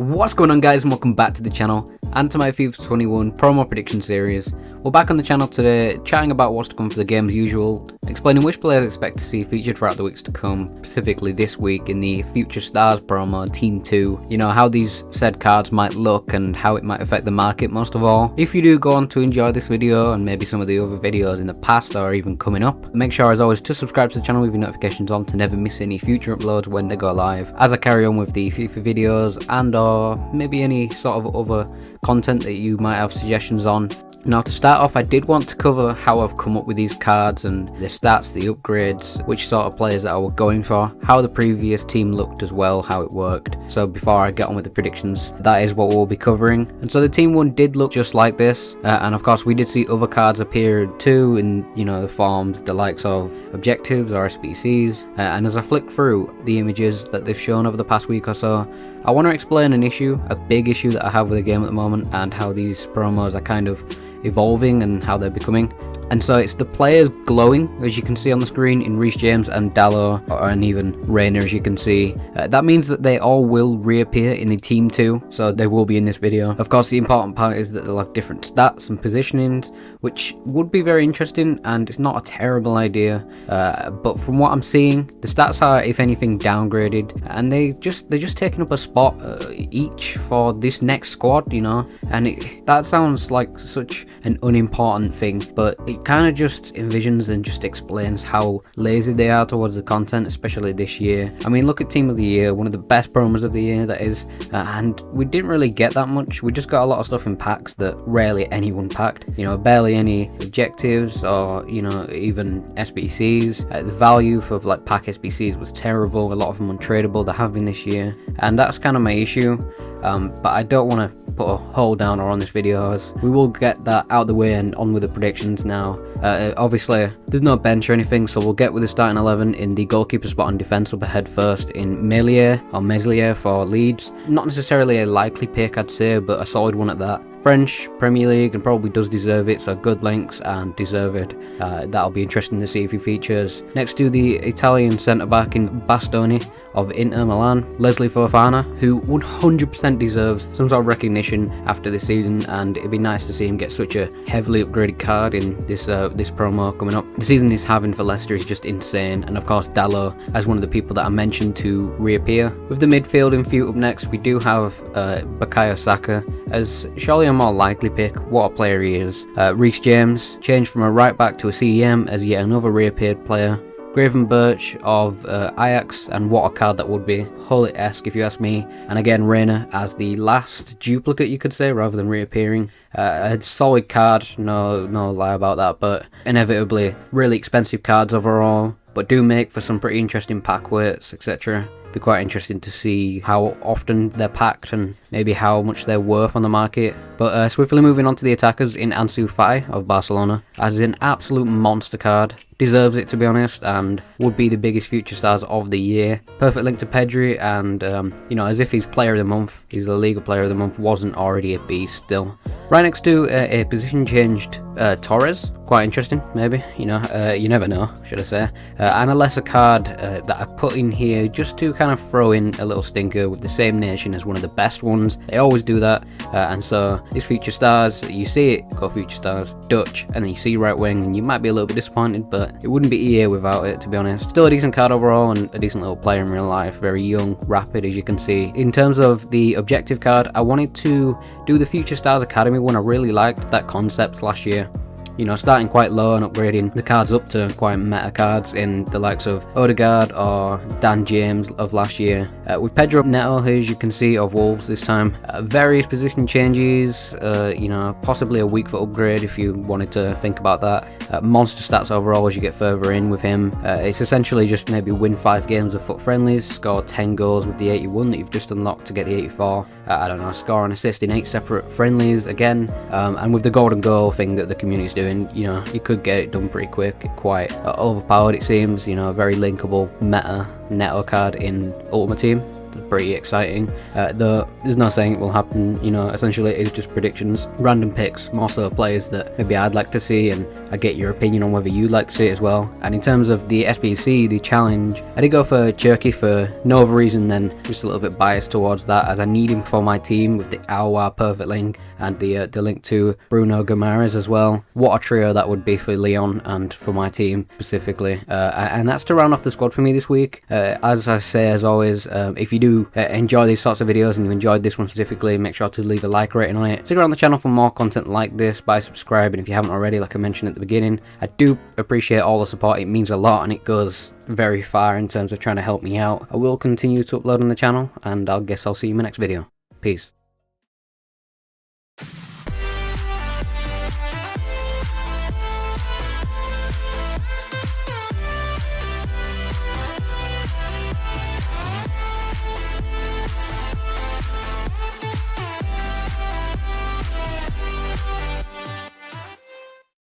What's going on, guys, and welcome back to the channel and to my FIFA 21 promo prediction series. We're back on the channel today chatting about what's to come for the game as usual, explaining which players I expect to see featured throughout the weeks to come, specifically this week in the Future Stars promo Team 2, you know, how these said cards might look and how it might affect the market most of all. If you do go on to enjoy this video and maybe some of the other videos in the past or even coming up, make sure as always to subscribe to the channel with your notifications on to never miss any future uploads when they go live, as I carry on with the FIFA videos and or maybe any sort of other content that you might have suggestions on. Now, to start off, I did want to cover how I've come up with these cards and the stats, the upgrades, which sort of players that I was going for, how the previous team looked as well, how it worked. So before I get on with the predictions, that is what we'll be covering. And so the team one did look just like this, and of course we did see other cards appear too in, you know, the forms, the likes of objectives or SBCs. And as I flick through the images that they've shown over the past week or so, I want to explain an issue, a big issue that I have with the game at the moment, and how these promos are kind of evolving and how they're becoming. And so it's the players glowing, as you can see on the screen, in Reece James and DALOT, and even REYNA, as you can see. That means that they all will reappear in the Team 2, so they will be in this video. Of course, the important part is that they'll have different stats and positionings, which would be very interesting, and it's not a terrible idea. But from what I'm seeing, the stats are, if anything, downgraded, and they're just taking up a spot each for this next squad, you know. And that sounds like such an unimportant thing, but it kind of just envisions and just explains how lazy they are towards the content, especially this year. I mean, look at Team of the Year, one of the best promos of the year, that is, and we didn't really get that much. We just got a lot of stuff in packs that rarely anyone packed, you know, barely any objectives or, you know, even SBCs. The value for like pack SBCs was terrible, a lot of them untradeable. There have been this year, and that's kind of my issue. But I don't want to put a whole downer on this video, as we will get that out of the way and on with the predictions now. Obviously, there's no bench or anything, so we'll get with the starting 11 in the goalkeeper spot on defence. Up ahead first in MESLIER for Leeds. Not necessarily a likely pick, I'd say, but a solid one at that. French Premier League, and probably does deserve it, so good links and deserve it. That'll be interesting to see if he features. Next to the Italian centre-back in Bastoni of Inter Milan, Leslie Fofana, who 100% deserves some sort of recognition after this season, and it'd be nice to see him get such a heavily upgraded card in this this promo coming up. The season he's having for Leicester is just insane, and of course DALOT as one of the people that I mentioned to reappear. With the midfield in view up next, we do have SAKA as surely a more likely pick. What a player he is. Reece James changed from a right back to a CDM as yet another reappeared player. GRAVENBERCH of Ajax, and what a card that would be. Hullet-esque if you ask me. And again, REYNA as the last duplicate, you could say, rather than reappearing. A solid card, no lie about that, but inevitably really expensive cards overall, but do make for some pretty interesting pack weights, etc. Be quite interesting to see how often they're packed and maybe how much they're worth on the market. But swiftly moving on to the attackers in ANSU FATI of Barcelona, as an absolute monster card. Deserves it, to be honest, and would be the biggest future stars of the year. Perfect link to Pedri, and you know, as if he's player of the month, he's the Liga player of the month, wasn't already a beast still. Right next to a position changed TORRES, quite interesting, maybe, you know, you never know, should I say. And a lesser card that I put in here just to kind of throw in a little stinker with the same nation as one of the best ones. They always do that, and so these future stars, you see it, go future stars, Dutch, and then you see right wing, and you might be a little bit disappointed, but it wouldn't be EA without it, to be honest. Still a decent card overall, and a decent little player in real life, very young, rapid, as you can see. In terms of the objective card, I wanted to do the Future Stars Academy one. I really liked that concept last year. You know, starting quite low and upgrading the cards up to quite meta cards in the likes of Odegaard or Dan James of last year. With Pedro Neto, as you can see, of Wolves this time. Various position changes, you know, possibly a weak foot upgrade if you wanted to think about that. Monster stats overall as you get further in with him. It's essentially just maybe win 5 games of foot friendlies, score 10 goals with the 81 that you've just unlocked to get the 84. I don't know, score and assist in 8 separate friendlies again. And with the golden goal thing that the community's doing, you know, you could get it done pretty quick. Quite overpowered, it seems, you know, a very linkable meta Neto card in Ultimate Team. pretty exciting. Though there's no saying it will happen, you know, essentially it's just predictions, random picks, more so players that maybe I'd like to see, and I get your opinion on whether you'd like to see it as well. And in terms of the SBC, the challenge, I did go for CHERKI for no other reason than just a little bit biased towards that, as I need him for my team with the Awa perfect link and the link to Bruno Guimaraes as well. What a trio that would be for Leon and for my team specifically. And that's to round off the squad for me this week. As I say, as always, if you do enjoy these sorts of videos and you enjoyed this one specifically, make sure to leave a like rating on it. Stick around the channel for more content like this by subscribing if you haven't already, like I mentioned at the beginning. I do appreciate all the support, it means a lot and it goes very far in terms of trying to help me out. I will continue to upload on the channel, and I guess I'll see you in my next video. Peace.